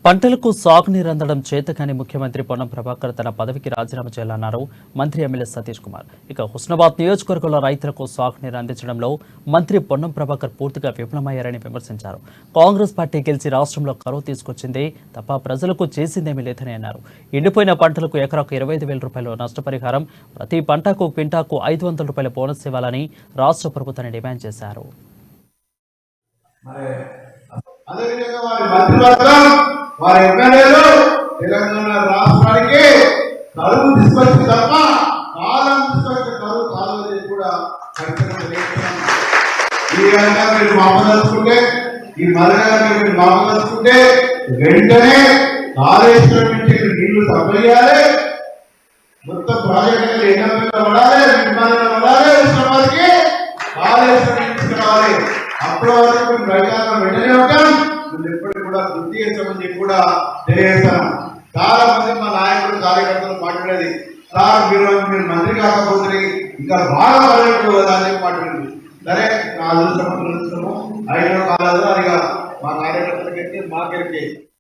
పంటలకు సాగునీరు అందడం చేతకాని ముఖ్యమంత్రి పొన్నం ప్రభాకర్ తన పదవికి రాజీనామా చేయాలన్నారు మంత్రి ఎమ్మెల్యే సతీష్ కుమార్. ఇక హుస్నాబాద్ నియోజకవర్గంలో రైతులకు సాగునీరు అందించడంలో మంత్రి పొన్నం ప్రభాకర్ పూర్తిగా విఫలమయ్యారని విమర్శించారు. కాంగ్రెస్ పార్టీ గెలిచి రాష్ట్రంలో కరువు తీసుకొచ్చిందే తప్ప ప్రజలకు చేసిందేమీ లేదని అన్నారు. ఎండిపోయిన పంటలకు ఎకరాకు 25,000 రూపాయలు నష్టపరిహారం, ప్రతి పంటకు క్వింటాకు 500 రూపాయల బోనస్ ఇవ్వాలని రాష్ట్ర ప్రభుత్వాన్ని డిమాండ్ చేశారు. వారి ఎమ్మెల్యేలు తెలంగాణ రాష్ట్రానికి కరువు తీసుకొచ్చి తప్ప కాలం తీసుకొచ్చిన కరువు కాలేదు కూడా ఈ విధంగా మీరు మామూలుకుంటే ఈ మరగా మీరు మామూలుకుంటే వెంటనే కాళేశ్వరం నుంచి నీళ్లు తప్పేయాలి, మొత్తం ప్రాజెక్టులు ఎన్నో పడాలి, నిర్మాణంలో పడాలి, ఉష్ణవారికి కాళేశ్వరం తీసుకురావాలి. అప్పటి వరకు మేము రైతాంగం వెంటనే ఉంటాం, ఎప్పటికీ కూడా వృద్ధి చేస్తామని చెప్పి కూడా తెలియజేస్తాను. చాలా మంది మా నాయకులు కార్యకర్తలు మాట్లాడేది, సార్ మీరు మంత్రి కాకపోతే ఇంకా బాగా పడేట్టు కదా అని చెప్పి మాట్లాడింది. సరే నా అదృష్టము 5 కాలేదు, అది మా కార్యకర్తలకి మాకెళ్ళి